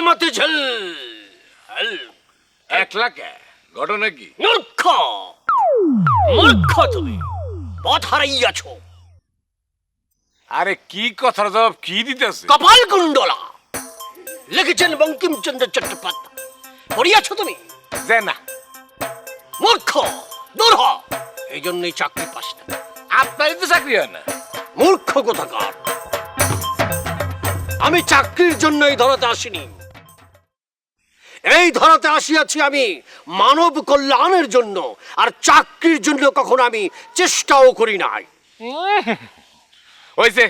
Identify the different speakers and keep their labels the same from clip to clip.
Speaker 1: মতে ঝল
Speaker 2: একলা কে ঘটনা কি?
Speaker 1: মূর্খ মূর্খ তুমি পথ হারাইয়াছ।
Speaker 2: আরে কি কথার জবাব কি দিতেছে?
Speaker 1: কপাল কুণ্ডলা লিখেছেন বঙ্কিমচন্দ্র চট্টোপাধ্যায়, পড়িয়াছ তুমি?
Speaker 2: যে না,
Speaker 1: মূর্খ দূর হ, এই জন্যই চাকরি পাস না।
Speaker 2: আপনারই তো চাকরি হয় না।
Speaker 1: মূর্খ কোথাকার। আমি চাকরির জন্য এই ধরাতে আসিনি, এই ধরাতে আসিয়াছি আমি মানব কল্যাণের জন্য, আর চাকরির জন্য কখনো আমি চেষ্টাও করি নাই।
Speaker 2: হইছে,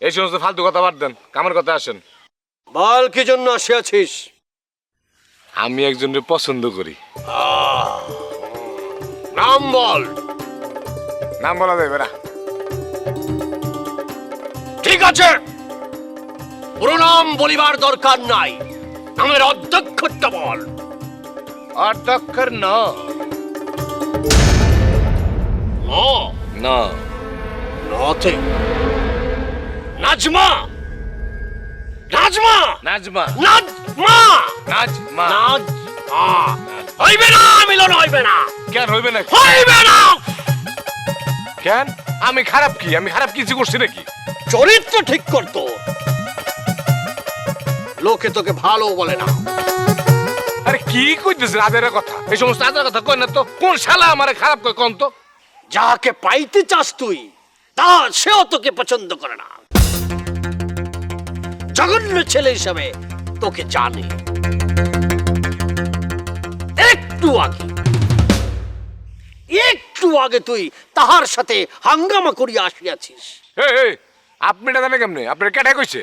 Speaker 2: এই সমস্ত ফালতু কথা বাদ দেন, কামের কথা আসেন।
Speaker 1: বল কি জন্য আসিয়াছিস?
Speaker 2: আমি একজনের পছন্দ করি।
Speaker 1: নাম বল।
Speaker 2: নাম বলা যাবে না।
Speaker 1: ঠিক আছে, পুরো নাম বলিবার দরকার নাই, নামের অধ্যক্ষটা বল।
Speaker 2: অধ্যক্ষর ন না
Speaker 1: নতে নাজমা, নাজমা,
Speaker 2: নাজমা,
Speaker 1: নাজমা,
Speaker 2: নাজমা।
Speaker 1: নাজমা হইবে না, মিলন হইবে না।
Speaker 2: কেন হইবে না?
Speaker 1: হইবে না।
Speaker 2: কেন? আমি খারাপ কি? আমি খারাপ কিছু করছি নাকি?
Speaker 1: চরিত্র ঠিক করতো, লোকে তোকে ভালো বলে না।
Speaker 2: আরে কি কইতেছেন আদের কথা? এই সমস্ত আদের কথা কই না তো। কোন শালা আমারে খারাপ কই কোন তো?
Speaker 1: যাকে পাইতে চাস তুই, তা সেও তোকে পছন্দ করে না। জঘন্য ছেলে হিসাবে তোকে জানে। একটু আগে তুই তাহার সাথে হাঙ্গামা করিয়া আসিয়াছিস।
Speaker 2: এই আপনি এটা জানেন কেমনে? আপনার কেটে কইছে?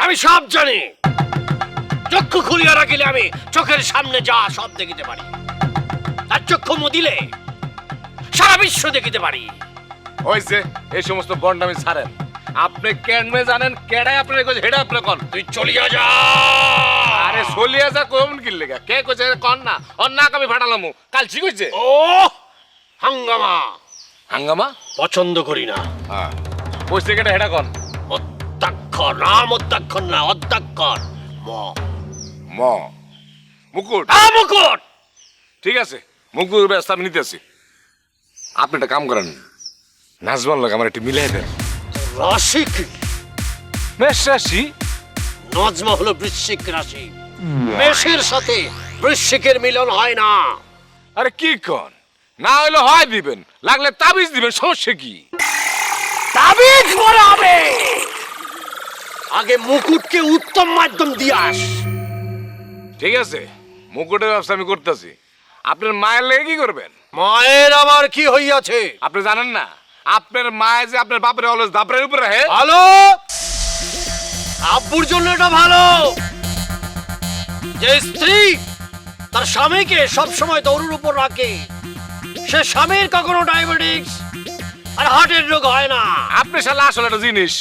Speaker 1: আমি সব জানি। চক্ষু খুলিয়া রাখিলে আমি চোখের সামনে যা সব দেখিতে পারি, আর চক্ষু মুদিলে সারা বিশ্ব দেখিতে পারি।
Speaker 2: হইছে, এই সমস্ত বন্ডামি ছাড়েন। আপনি কেমনে জানেন কেডাই আপনার কইছে হেডা আপনি কোন?
Speaker 1: তুই চলিয়া যা।
Speaker 2: আরে চলিয়া যা কোন কি লাগা? কে কইছে কোন না? অন না আমি ফাটালামু। কাল ঠিক কইছে?
Speaker 1: ও হাঙ্গামা
Speaker 2: হাঙ্গামা
Speaker 1: পছন্দ করি না।
Speaker 2: হ্যাঁ, কইছে কেডা হেডা কোন?
Speaker 1: অধ্যক্ষর, নাম অধ্যক্ষর না, অধ্যক্ষর। ম
Speaker 2: ম মুকুট।
Speaker 1: মুকুট।
Speaker 2: ঠিক আছে, মুকুটের ব্যবস্থা আমি নিতেছি। আপনি একটা কাম করেন, নাজমান লোক আমার একটু মিলাই দেন।
Speaker 1: রাশি কি?
Speaker 2: মেষ রাশি।
Speaker 1: নজমা হলো বৃশ্চিক রাশি, মেষের সাথে বৃশ্চিকের মিলন হয় না।
Speaker 2: আরে কি কোন? না হইলে হয় দিবেন, লাগলে তাবিজ দিবেন, সমস্যা কি?
Speaker 1: তাবিজ করা হবে। আগে মুকুটকে উত্তম মাধ্যম দিয়ে আস।
Speaker 2: ঠিক আছে, মুকুটের ব্যবস্থা আমি করতেছি। আপনার মায়ের লেগে কি করবেন?
Speaker 1: মায়ের আবার কি হইয়াছে?
Speaker 2: আপনি জানেন না আপনার মায়ে যে আপনার বাপের অলস দাপড়ের উপরে রাখে?
Speaker 1: ভালো, আব্বুর জন্য এটা ভালো। যে স্ত্রী তার স্বামীকে সব সময় দৌড়ের উপর রাখে, সে স্বামীর কখনো ডায়াবেটিস আর হার্টের রোগ হয় না।
Speaker 2: আপনি শালা আসলে একটা জিনিস।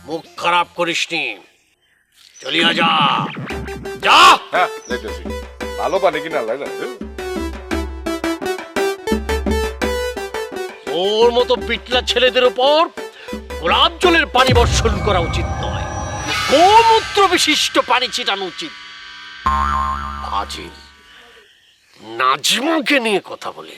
Speaker 1: মুখ খারাপ করিসনি, চলিয়া যা। যা।
Speaker 2: হ্যাঁ, যাইতেছি। ভালো পানি কিনা লাগে না?
Speaker 1: ওর মতো বিটলা ছেলেদের উপর গোলাপ জলের পানি বর্ষণ করা উচিত নয়, গোমূত্র বিশিষ্ট পানি ছিটানো উচিত। বাজে নাজমাকে নিয়ে কথা বলে